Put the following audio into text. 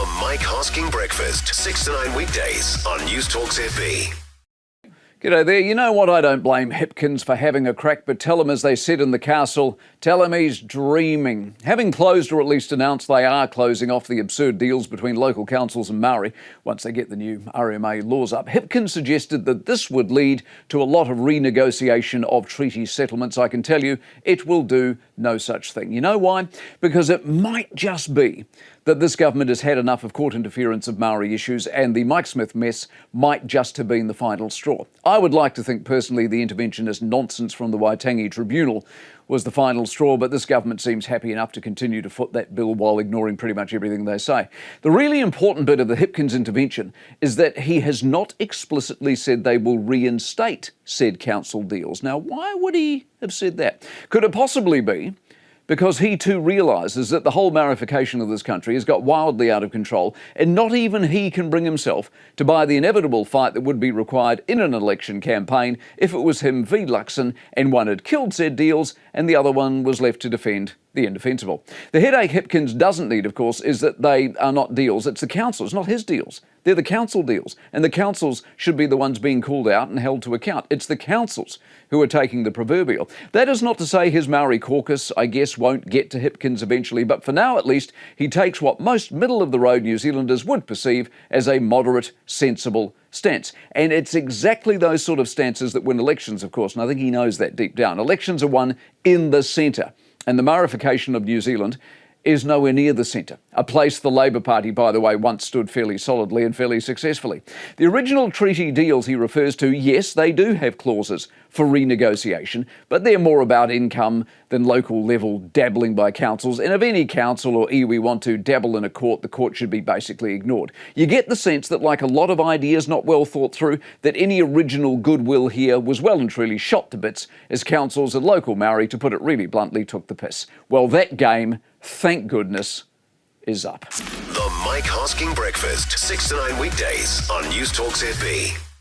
The Mike Hosking Breakfast, 6 to 9 weekdays on Newstalk ZB. G'day there. You know what? I don't blame Hipkins for having a crack, but tell him, as they said in the castle, tell him he's dreaming. Having closed, or at least announced they are closing off the absurd deals between local councils and Maori once they get the new RMA laws up, Hipkins suggested that this would lead to a lot of renegotiation of treaty settlements. I can tell you it will do no such thing. You know why? Because it might just be that this government has had enough of court interference of Maori issues, and the Mike Smith mess might just have been the final straw. I would like to think personally the interventionist nonsense from the Waitangi Tribunal was the final straw, but this government seems happy enough to continue to foot that bill while ignoring pretty much everything they say. The really important bit of the Hipkins intervention is that he has not explicitly said they will reinstate said council deals. Now, why would he have said that? Could it possibly be because he too realises that the whole Maorification of this country has got wildly out of control, and not even he can bring himself to buy the inevitable fight that would be required in an election campaign if it was him v Luxon and one had killed said deals and the other one was left to defend the indefensible. The headache Hipkins doesn't need, of course, is that they are not deals. It's the council. It's not his deals. They're the council deals. And the councils should be the ones being called out and held to account. It's the councils who are taking the proverbial. That is not to say his Maori caucus, I guess, won't get to Hipkins eventually, but for now at least, he takes what most middle-of-the-road New Zealanders would perceive as a moderate, sensible stance. And it's exactly those sort of stances that win elections, of course, and I think he knows that deep down. Elections are won in the centre. And the Maorification of New Zealand is nowhere near the centre, a place the Labour Party, by the way, once stood fairly solidly and fairly successfully. The original treaty deals he refers to, yes, they do have clauses for renegotiation, but they're more about income than local level dabbling by councils, and if any council or iwi want to dabble in a court, the court should be basically ignored. You get the sense that, like a lot of ideas not well thought through, that any original goodwill here was well and truly shot to bits as councils and local Maori, to put it really bluntly, took the piss. Well, that game, thank goodness, is up. The Mike Hosking Breakfast, 6 to 9 weekdays on Newstalk ZB.